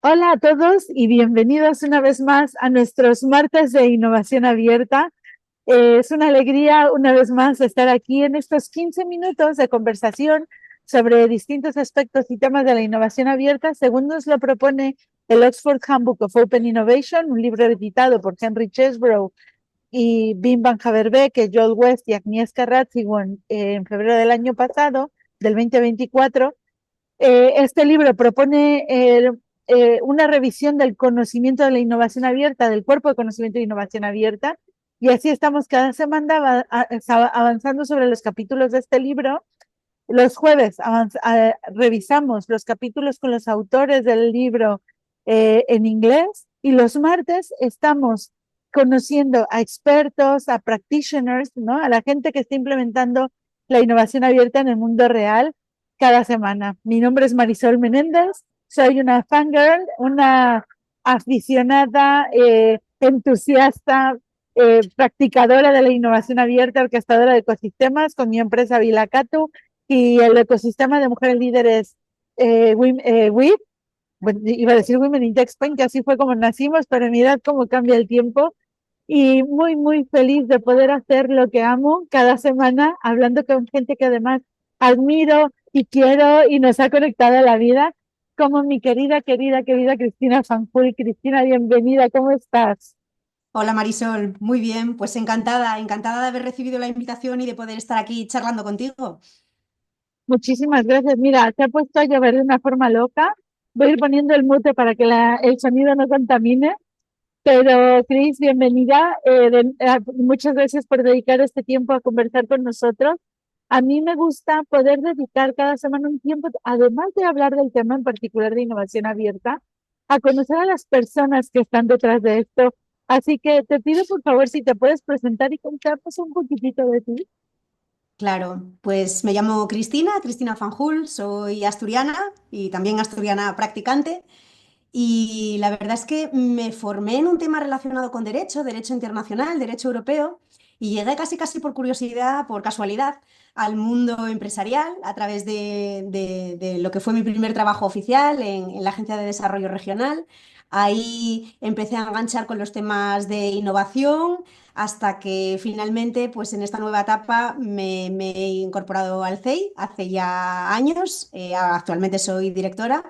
Hola a todos y bienvenidos una vez más a nuestros martes de innovación abierta. Es una alegría una vez más estar aquí en estos 15 minutos de conversación sobre distintos aspectos y temas de la innovación abierta, según nos lo propone el Oxford Handbook of Open Innovation, un libro editado por Henry Chesbrough y Bim van Haverbeek, Joel West y Agnieszka Radziwiłł en febrero del año pasado, del 2024. Este libro propone una revisión del conocimiento de la innovación abierta, del cuerpo de conocimiento de innovación abierta, y así estamos cada semana avanzando sobre los capítulos de este libro. Los jueves revisamos los capítulos con los autores del libro en inglés, y los martes estamos conociendo a expertos, a practitioners, ¿no? A la gente que está implementando la innovación abierta en el mundo real cada semana. Mi nombre es Marisol Menéndez, soy una fangirl, una aficionada, entusiasta, practicadora de la innovación abierta, orquestadora de ecosistemas con mi empresa Vilacatu y el ecosistema de mujeres líderes WIP. Bueno, iba a decir Women in Tech Spain, que así fue como nacimos, pero mirad cómo cambia el tiempo. Y muy, muy feliz de poder hacer lo que amo cada semana, hablando con gente que además admiro y quiero y nos ha conectado a la vida, como mi querida Cristina Fanjul. Cristina, bienvenida, ¿cómo estás? Hola Marisol, muy bien, pues encantada de haber recibido la invitación y de poder estar aquí charlando contigo. Muchísimas gracias. Mira, se ha puesto a llover de una forma loca. Voy a ir poniendo el mute para que el sonido no contamine. Pero, Cris, bienvenida. Muchas gracias por dedicar este tiempo a conversar con nosotros. A mí me gusta poder dedicar cada semana un tiempo, además de hablar del tema en particular de innovación abierta, a conocer a las personas que están detrás de esto. Así que te pido, por favor, si te puedes presentar y contarnos un poquitito de ti. Claro, pues me llamo Cristina Fanjul, soy asturiana y también asturiana practicante. Y la verdad es que me formé en un tema relacionado con derecho internacional, derecho europeo, y llegué casi por curiosidad, por casualidad, al mundo empresarial a través de lo que fue mi primer trabajo oficial en la Agencia de Desarrollo Regional. Ahí empecé a enganchar con los temas de innovación hasta que finalmente, pues en esta nueva etapa me he incorporado al CEI hace ya años. Actualmente soy directora.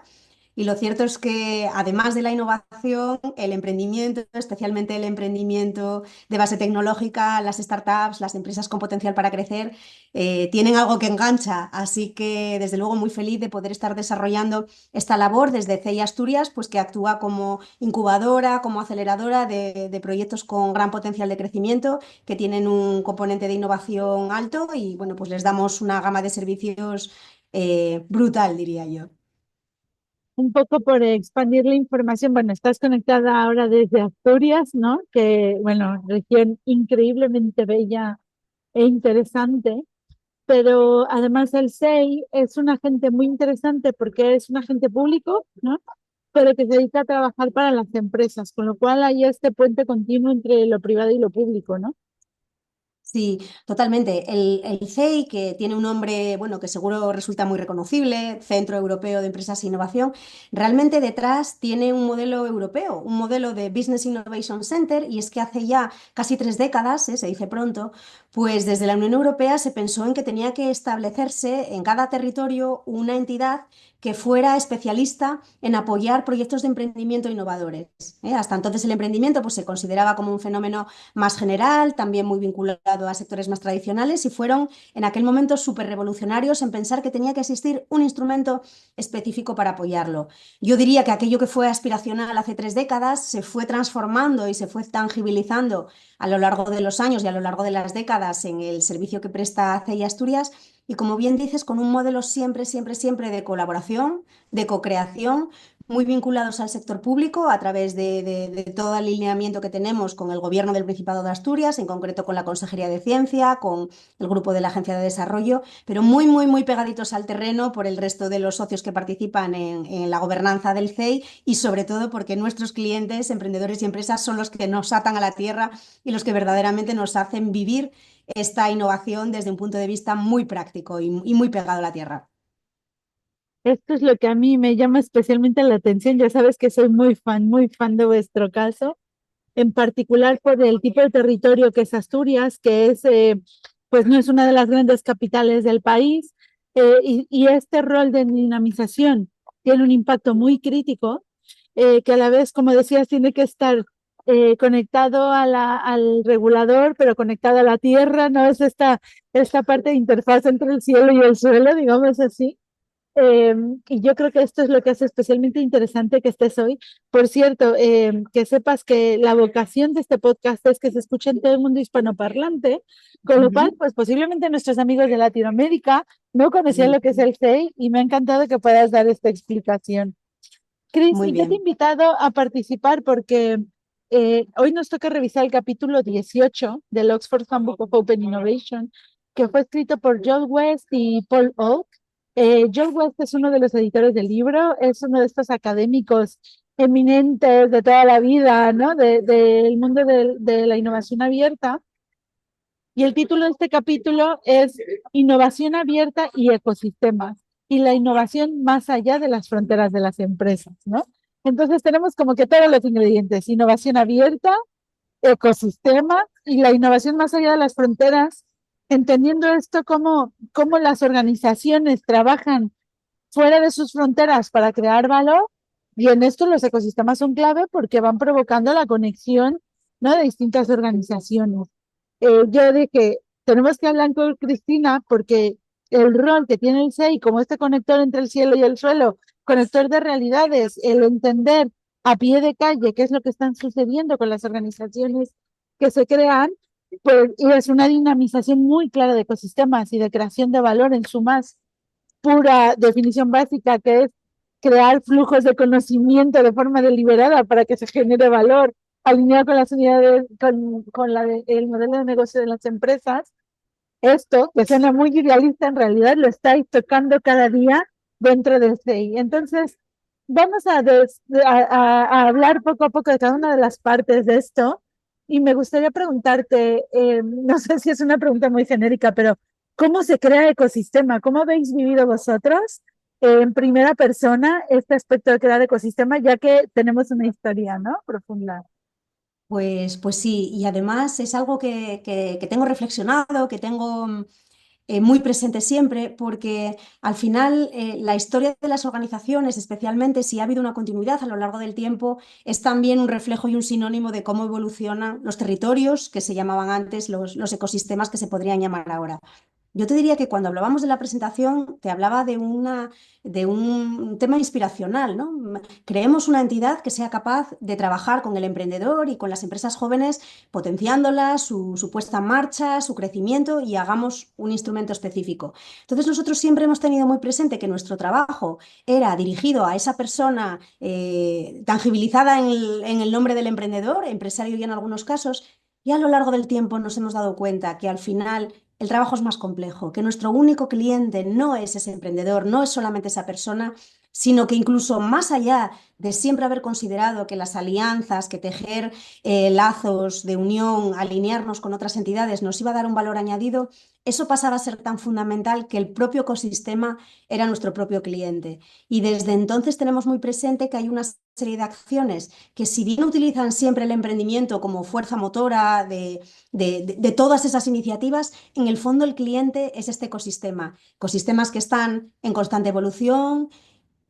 Y lo cierto es que además de la innovación, el emprendimiento, especialmente el emprendimiento de base tecnológica, las startups, las empresas con potencial para crecer, tienen algo que engancha. Así que desde luego muy feliz de poder estar desarrollando esta labor desde CEI Asturias, pues que actúa como incubadora, como aceleradora de proyectos con gran potencial de crecimiento, que tienen un componente de innovación alto y bueno, pues les damos una gama de servicios brutal, diría yo. Un poco por expandir la información. Bueno, estás conectada ahora desde Asturias, ¿no? Que, bueno, región increíblemente bella e interesante, pero además el SEI es un agente muy interesante porque es un agente público, ¿no? Pero que se dedica a trabajar para las empresas, con lo cual hay este puente continuo entre lo privado y lo público, ¿no? Sí, totalmente. El CEI, que tiene un nombre, bueno, que seguro resulta muy reconocible, Centro Europeo de Empresas e Innovación, realmente detrás tiene un modelo europeo, un modelo de Business Innovation Center, y es que hace ya casi 3 décadas, se dice pronto, pues desde la Unión Europea se pensó en que tenía que establecerse en cada territorio una entidad que fuera especialista en apoyar proyectos de emprendimiento innovadores. Hasta entonces el emprendimiento pues, se consideraba como un fenómeno más general, también muy vinculado a sectores más tradicionales y fueron en aquel momento súper revolucionarios en pensar que tenía que existir un instrumento específico para apoyarlo. Yo diría que aquello que fue aspiracional hace 3 décadas se fue transformando y se fue tangibilizando a lo largo de los años y a lo largo de las décadas en el servicio que presta CEI Asturias y como bien dices, con un modelo siempre de colaboración, de co-creación, muy vinculados al sector público a través de todo el alineamiento que tenemos con el Gobierno del Principado de Asturias, en concreto con la Consejería de Ciencia, con el grupo de la Agencia de Desarrollo, pero muy pegaditos al terreno por el resto de los socios que participan en la gobernanza del CEI y sobre todo porque nuestros clientes, emprendedores y empresas son los que nos atan a la tierra y los que verdaderamente nos hacen vivir esta innovación desde un punto de vista muy práctico y muy pegado a la tierra. Esto es lo que a mí me llama especialmente la atención. Ya sabes que soy muy fan de vuestro caso, en particular por el tipo de territorio que es Asturias, que es, pues no es una de las grandes capitales del país, y este rol de dinamización tiene un impacto muy crítico, que a la vez, como decías, tiene que estar conectado al regulador, pero conectado a la tierra, ¿no? Es esta parte de interfaz entre el cielo y el suelo, digamos así. Y yo creo que esto es lo que hace especialmente interesante que estés hoy. Por cierto, que sepas que la vocación de este podcast es que se escuche en todo el mundo hispanoparlante, con lo cual, Ujú. pues posiblemente nuestros amigos de Latinoamérica no conocían Muy lo que es el SEI y me ha encantado que puedas dar esta explicación. Cris, muy y yo te he bien. invitado a participar porque hoy nos toca revisar el capítulo 18 del Oxford Handbook of Open Innovation, que fue escrito por Joel West y Paul Oak. Joel West es uno de los editores del libro, es uno de estos académicos eminentes de toda la vida, ¿no? Del mundo de la innovación abierta. Y el título de este capítulo es Innovación abierta y ecosistemas, y la innovación más allá de las fronteras de las empresas, ¿no? Entonces tenemos como que todos los ingredientes: innovación abierta, ecosistema y la innovación más allá de las fronteras, entendiendo esto como las organizaciones trabajan fuera de sus fronteras para crear valor, y en esto los ecosistemas son clave porque van provocando la conexión, ¿no?, de distintas organizaciones. Yo dije, tenemos que hablar con Cristina porque el rol que tiene el SEI como este conector entre el cielo y el suelo, conector de realidades, el entender a pie de calle qué es lo que están sucediendo con las organizaciones que se crean, pues, y es una dinamización muy clara de ecosistemas y de creación de valor en su más pura definición básica, que es crear flujos de conocimiento de forma deliberada para que se genere valor, alineado con las unidades, el modelo de negocio de las empresas. Esto, que suena muy idealista, en realidad lo estáis tocando cada día dentro del CI. Entonces, vamos a hablar poco a poco de cada una de las partes de esto. Y me gustaría preguntarte, no sé si es una pregunta muy genérica, pero ¿cómo se crea ecosistema? ¿Cómo habéis vivido vosotros en primera persona este aspecto de crear ecosistema, ya que tenemos una historia, ¿no?, profunda? Pues sí, y además es algo que tengo reflexionado, que tengo muy presente siempre, porque al final la historia de las organizaciones, especialmente si ha habido una continuidad a lo largo del tiempo, es también un reflejo y un sinónimo de cómo evolucionan los territorios que se llamaban antes, los ecosistemas que se podrían llamar ahora. Yo te diría que cuando hablábamos de la presentación, te hablaba de un tema inspiracional, ¿no? Creemos una entidad que sea capaz de trabajar con el emprendedor y con las empresas jóvenes, potenciándolas, su puesta en marcha, su crecimiento, y hagamos un instrumento específico. Entonces nosotros siempre hemos tenido muy presente que nuestro trabajo era dirigido a esa persona tangibilizada en el nombre del emprendedor, empresario, y en algunos casos, y a lo largo del tiempo nos hemos dado cuenta que al final el trabajo es más complejo, que nuestro único cliente no es ese emprendedor, no es solamente esa persona, sino que incluso más allá de siempre haber considerado que las alianzas, que tejer lazos de unión, alinearnos con otras entidades nos iba a dar un valor añadido, eso pasaba a ser tan fundamental que el propio ecosistema era nuestro propio cliente. Y desde entonces tenemos muy presente que hay una serie de acciones que, si bien utilizan siempre el emprendimiento como fuerza motora de todas esas iniciativas, en el fondo el cliente es este ecosistema. Ecosistemas que están en constante evolución.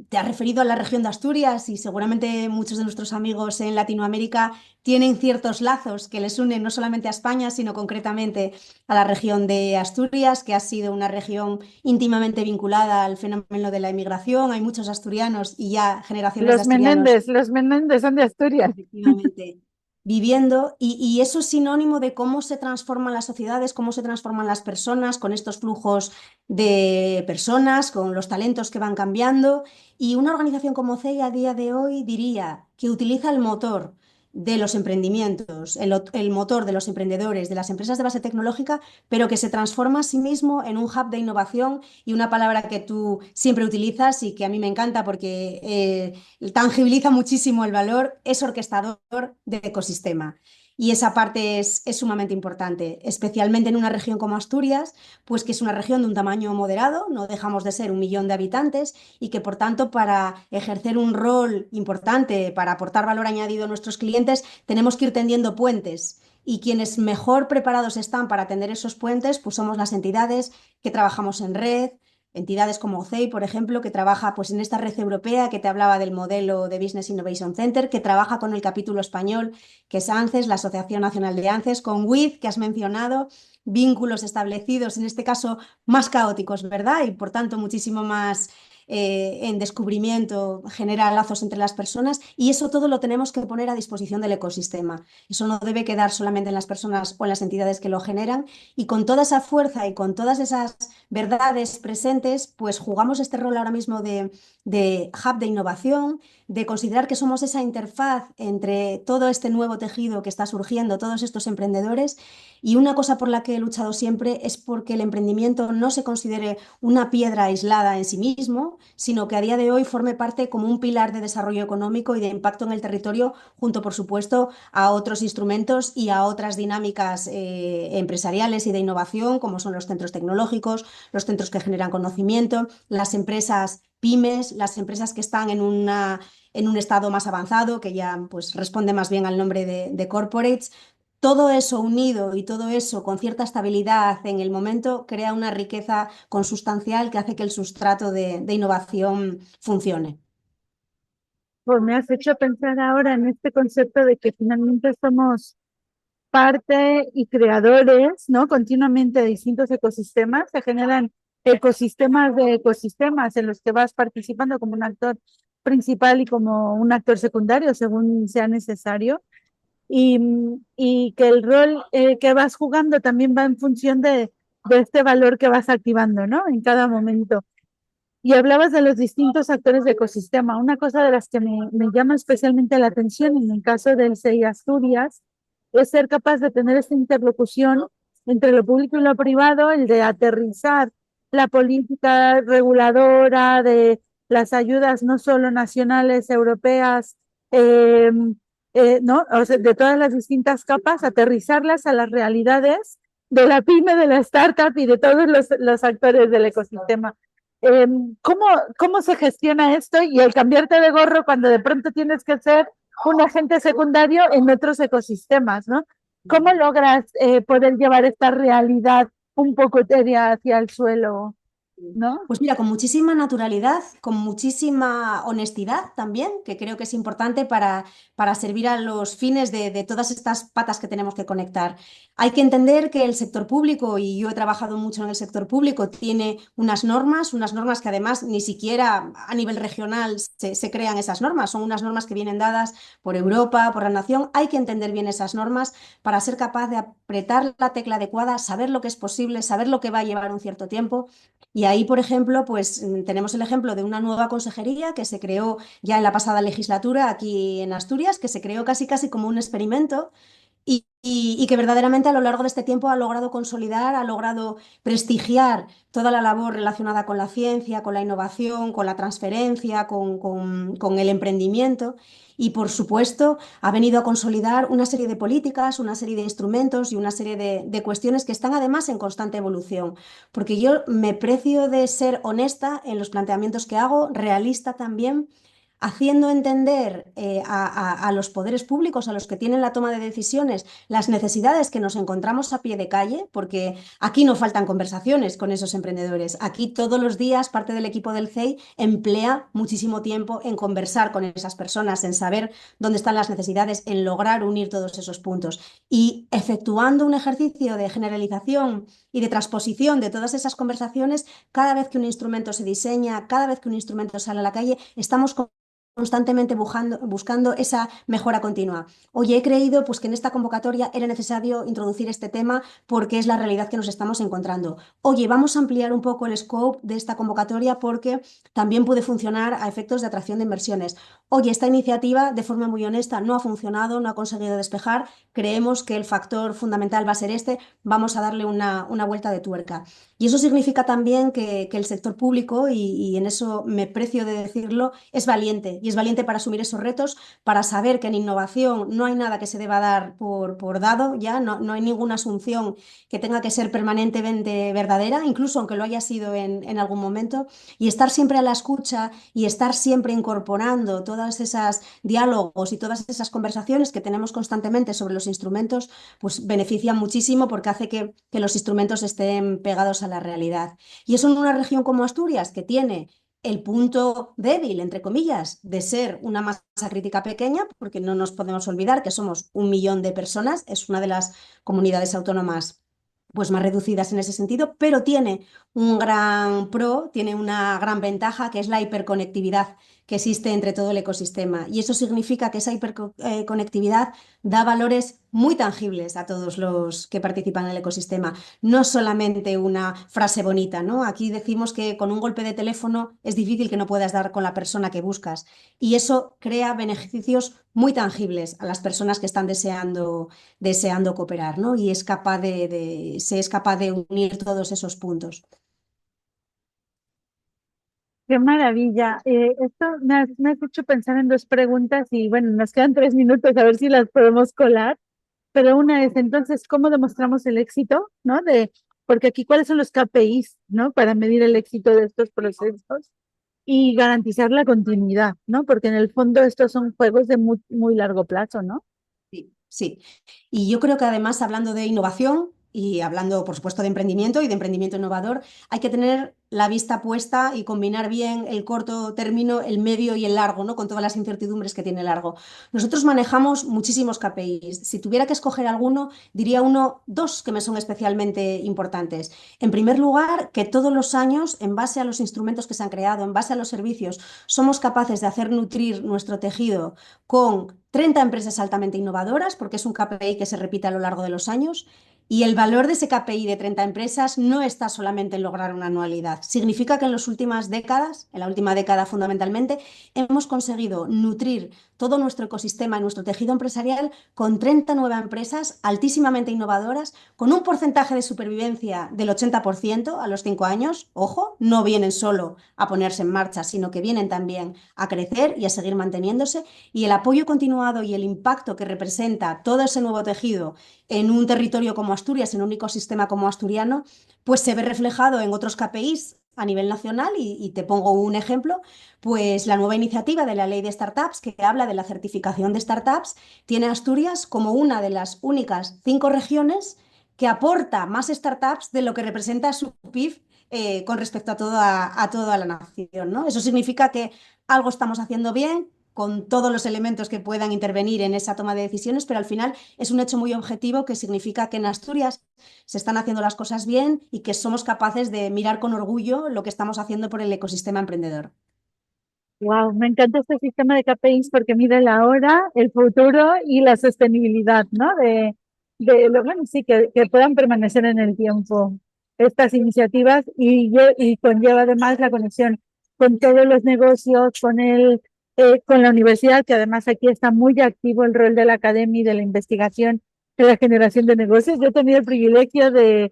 Te has referido a la región de Asturias y seguramente muchos de nuestros amigos en Latinoamérica tienen ciertos lazos que les unen no solamente a España, sino concretamente a la región de Asturias, que ha sido una región íntimamente vinculada al fenómeno de la emigración. Hay muchos asturianos y ya generaciones de asturianos Los Menéndez son de Asturias. efectivamente viviendo, y eso es sinónimo de cómo se transforman las sociedades, cómo se transforman las personas con estos flujos de personas, con los talentos que van cambiando. Y una organización como CEI a día de hoy diría que utiliza el motor de los emprendimientos, el motor de los emprendedores, de las empresas de base tecnológica, pero que se transforma a sí mismo en un hub de innovación, y una palabra que tú siempre utilizas y que a mí me encanta porque tangibiliza muchísimo el valor, es orquestador de ecosistema. Y esa parte es sumamente importante, especialmente en una región como Asturias, pues que es una región de un tamaño moderado, no dejamos de ser 1 millón de habitantes y que por tanto para ejercer un rol importante, para aportar valor añadido a nuestros clientes, tenemos que ir tendiendo puentes. Y quienes mejor preparados están para tender esos puentes, pues somos las entidades que trabajamos en red, entidades como OCEI, por ejemplo, que trabaja pues, en esta red europea que te hablaba del modelo de Business Innovation Center, que trabaja con el capítulo español, que es ANCES, la Asociación Nacional de ANCES, con WIZ, que has mencionado, vínculos establecidos, en este caso más caóticos, ¿verdad? Y por tanto muchísimo más en descubrimiento, genera lazos entre las personas y eso todo lo tenemos que poner a disposición del ecosistema. Eso no debe quedar solamente en las personas o en las entidades que lo generan y con toda esa fuerza y con todas esas verdades presentes, pues jugamos este rol ahora mismo de hub de innovación, de considerar que somos esa interfaz entre todo este nuevo tejido que está surgiendo, todos estos emprendedores. Y una cosa por la que he luchado siempre es porque el emprendimiento no se considere una piedra aislada en sí mismo, sino que a día de hoy forme parte como un pilar de desarrollo económico y de impacto en el territorio, junto, por supuesto, a otros instrumentos y a otras dinámicas empresariales y de innovación, como son los centros tecnológicos, los centros que generan conocimiento, las empresas pymes, las empresas que están en un estado más avanzado, que ya pues, responde más bien al nombre de corporates. Todo eso unido y todo eso con cierta estabilidad en el momento crea una riqueza consustancial que hace que el sustrato de innovación funcione. Pues me has hecho pensar ahora en este concepto de que finalmente somos parte y creadores, ¿no? Continuamente de distintos ecosistemas, se generan ecosistemas de ecosistemas en los que vas participando como un actor principal y como un actor secundario según sea necesario y, y que el rol que vas jugando también va en función de este valor que vas activando, ¿no? En cada momento. Y hablabas de los distintos actores de ecosistema. Una cosa de las que me llama especialmente la atención en el caso del CEI Asturias es ser capaz de tener esta interlocución entre lo público y lo privado, el de aterrizar la política reguladora de las ayudas no solo nacionales, europeas, ¿no? O sea, de todas las distintas capas, aterrizarlas a las realidades de la pyme, de la startup y de todos los actores del ecosistema. ¿Cómo, ¿Cómo se gestiona esto y el cambiarte de gorro cuando de pronto tienes que ser un agente secundario en otros ecosistemas, ¿no? ¿Cómo logras poder llevar esta realidad un poco etérea hacia el suelo, ¿no? Pues mira, con muchísima naturalidad, con muchísima honestidad también, que creo que es importante para servir a los fines de todas estas patas que tenemos que conectar. Hay que entender que el sector público, y yo he trabajado mucho en el sector público, tiene unas normas que además ni siquiera a nivel regional se crean esas normas, son unas normas que vienen dadas por Europa, por la nación. Hay que entender bien esas normas para ser capaz de apretar la tecla adecuada, saber lo que es posible, saber lo que va a llevar un cierto tiempo. Y ahí, por ejemplo, pues tenemos el ejemplo de una nueva consejería que se creó ya en la pasada legislatura aquí en Asturias, que se creó casi casi como un experimento y que verdaderamente a lo largo de este tiempo ha logrado consolidar, ha logrado prestigiar toda la labor relacionada con la ciencia, con la innovación, con la transferencia, con el emprendimiento. Y por supuesto ha venido a consolidar una serie de políticas, una serie de instrumentos y una serie de cuestiones que están además en constante evolución. Porque yo me precio de ser honesta en los planteamientos que hago, realista también, haciendo entender a los poderes públicos, a los que tienen la toma de decisiones, las necesidades que nos encontramos a pie de calle, porque aquí no faltan conversaciones con esos emprendedores. Aquí todos los días parte del equipo del CEI emplea muchísimo tiempo en conversar con esas personas, en saber dónde están las necesidades, en lograr unir todos esos puntos. Y efectuando un ejercicio de generalización y de transposición de todas esas conversaciones, cada vez que un instrumento se diseña, cada vez que un instrumento sale a la calle, estamos constantemente buscando esa mejora continua. Oye, he creído pues, que en esta convocatoria era necesario introducir este tema porque es la realidad que nos estamos encontrando. Oye, vamos a ampliar un poco el scope de esta convocatoria porque también puede funcionar a efectos de atracción de inversiones. Oye, esta iniciativa, de forma muy honesta, no ha funcionado, no ha conseguido despejar. Creemos que el factor fundamental va a ser este. Vamos a darle una vuelta de tuerca. Y eso significa también que el sector público, y en eso me precio de decirlo, es valiente y es valiente para asumir esos retos, para saber que en innovación no hay nada que se deba dar por dado, ya no hay ninguna asunción que tenga que ser permanentemente verdadera, incluso aunque lo haya sido en algún momento, y estar siempre a la escucha y estar siempre incorporando todas esas diálogos y todas esas conversaciones que tenemos constantemente sobre los instrumentos, pues beneficia muchísimo porque hace que los instrumentos estén pegados a la realidad. Y eso en una región como Asturias, que tiene el punto débil, entre comillas, de ser una masa crítica pequeña, porque no nos podemos olvidar que somos 1 millón de personas, es una de las comunidades autónomas pues más reducidas en ese sentido, pero tiene un gran pro, tiene una gran ventaja que es la hiperconectividad que existe entre todo el ecosistema. Y eso significa que esa hiperconectividad da valores muy tangibles a todos los que participan en el ecosistema. No solamente una frase bonita, ¿no? Aquí decimos que con un golpe de teléfono es difícil que no puedas dar con la persona que buscas. Y eso crea beneficios muy tangibles a las personas que están deseando cooperar, ¿no? Y se es capaz de unir todos esos puntos. Qué maravilla. Esto me has hecho pensar en dos preguntas y bueno, nos quedan 3 minutos a ver si las podemos colar. Pero una es entonces, ¿cómo demostramos el éxito? ¿No? Porque aquí, ¿cuáles son los KPIs, ¿no? Para medir el éxito de estos procesos y garantizar la continuidad, ¿no? Porque en el fondo estos son juegos de muy, muy largo plazo, ¿no? Sí, sí. Y yo creo que además, hablando de innovación y hablando, por supuesto, de emprendimiento y de emprendimiento innovador, hay que tener la vista puesta y combinar bien el corto término, el medio y el largo, ¿no? Con todas las incertidumbres que tiene el largo. Nosotros manejamos muchísimos KPIs. Si tuviera que escoger alguno, diría dos que me son especialmente importantes. En primer lugar, que todos los años, en base a los instrumentos que se han creado, en base a los servicios, somos capaces de hacer nutrir nuestro tejido con 30 empresas altamente innovadoras, porque es un KPI que se repite a lo largo de los años. Y el valor de ese KPI de 30 empresas no está solamente en lograr una anualidad. Significa que en las últimas décadas, en la última década fundamentalmente, hemos conseguido nutrir todo nuestro ecosistema y nuestro tejido empresarial con 30 nuevas empresas altísimamente innovadoras, con un porcentaje de supervivencia del 80% a los 5 años. Ojo, no vienen solo a ponerse en marcha, sino que vienen también a crecer y a seguir manteniéndose. Y el apoyo continuado y el impacto que representa todo ese nuevo tejido en un territorio como Asturias, en un ecosistema como asturiano, pues se ve reflejado en otros KPIs a nivel nacional y te pongo un ejemplo, pues la nueva iniciativa de la ley de startups que habla de la certificación de startups tiene a Asturias como una de las únicas 5 regiones que aporta más startups de lo que representa su PIB con respecto a toda la nación, ¿no? Eso significa que algo estamos haciendo bien con todos los elementos que puedan intervenir en esa toma de decisiones, pero al final es un hecho muy objetivo que significa que en Asturias se están haciendo las cosas bien y que somos capaces de mirar con orgullo lo que estamos haciendo por el ecosistema emprendedor. Wow, me encanta este sistema de KPIs porque mide la hora, el futuro y la sostenibilidad, ¿no? Bueno, sí, que puedan permanecer en el tiempo estas iniciativas y conlleva además la conexión con todos los negocios, con la universidad, que además aquí está muy activo el rol de la academia y de la investigación en la generación de negocios. Yo he tenido el privilegio de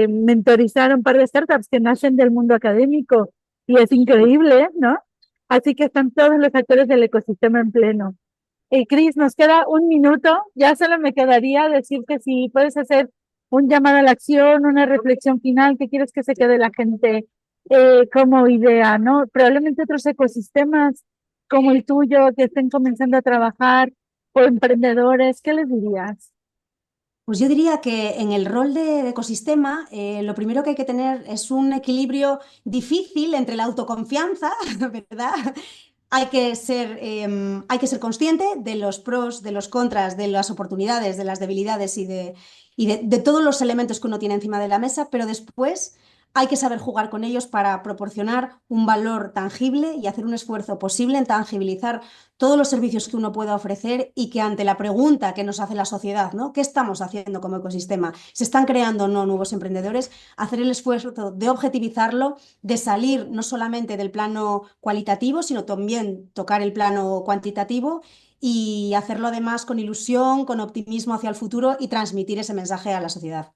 mentorizar a un par de startups que nacen del mundo académico y es increíble, ¿no? Así que están todos los actores del ecosistema en pleno. Cris, nos queda 1 minuto. Ya solo me quedaría decirte si puedes hacer un llamado a la acción, una reflexión final, que quieres que se quede la gente como idea, ¿no? Probablemente otros ecosistemas como el tuyo que estén comenzando a trabajar o emprendedores, ¿qué les dirías? Pues yo diría que en el rol de ecosistema, lo primero que hay que tener es un equilibrio difícil entre la autoconfianza, ¿verdad? Hay que ser consciente de los pros, de los contras, de las oportunidades, de las debilidades y de todos los elementos que uno tiene encima de la mesa, pero después hay que saber jugar con ellos para proporcionar un valor tangible y hacer un esfuerzo posible en tangibilizar todos los servicios que uno pueda ofrecer y que ante la pregunta que nos hace la sociedad, ¿no? ¿Qué estamos haciendo como ecosistema? ¿Se están creando o no nuevos emprendedores? Hacer el esfuerzo de objetivizarlo, de salir no solamente del plano cualitativo, sino también tocar el plano cuantitativo y hacerlo además con ilusión, con optimismo hacia el futuro y transmitir ese mensaje a la sociedad.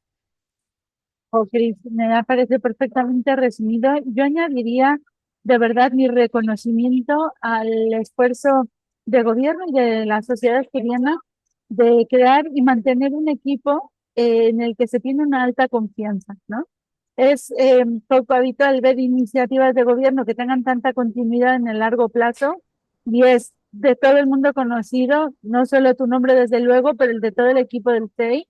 Oh, Cris, me parece perfectamente resumido. Yo añadiría de verdad mi reconocimiento al esfuerzo de gobierno y de la sociedad asturiana de crear y mantener un equipo en el que se tiene una alta confianza, ¿no? Es poco habitual ver iniciativas de gobierno que tengan tanta continuidad en el largo plazo y es de todo el mundo conocido, no solo tu nombre desde luego, pero el de todo el equipo del CEI.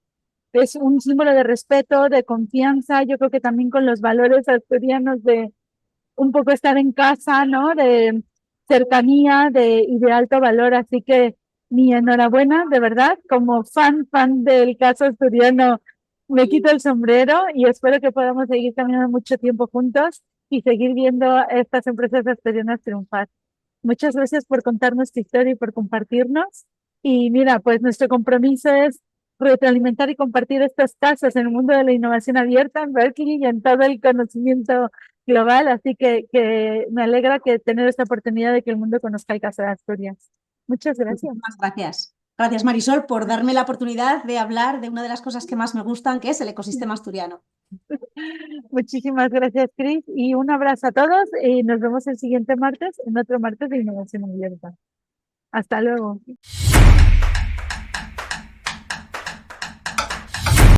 Es un símbolo de respeto, de confianza, yo creo que también con los valores asturianos de un poco estar en casa, ¿no? De cercanía y de alto valor. Así que mi enhorabuena, de verdad, como fan del caso asturiano, me quito el sombrero y espero que podamos seguir caminando mucho tiempo juntos y seguir viendo a estas empresas asturianas triunfar. Muchas gracias por contarnos tu historia y por compartirnos. Y mira, pues nuestro compromiso es retroalimentar y compartir estos casos en el mundo de la innovación abierta en Berkeley y en todo el conocimiento global. Así que me alegra que tener esta oportunidad de que el mundo conozca el caso de Asturias. Muchas gracias. Muchísimas gracias. Gracias, Marisol, por darme la oportunidad de hablar de una de las cosas que más me gustan, que es el ecosistema asturiano. Muchísimas gracias, Cris, y un abrazo a todos y nos vemos el siguiente martes en otro martes de Innovación Abierta. Hasta luego.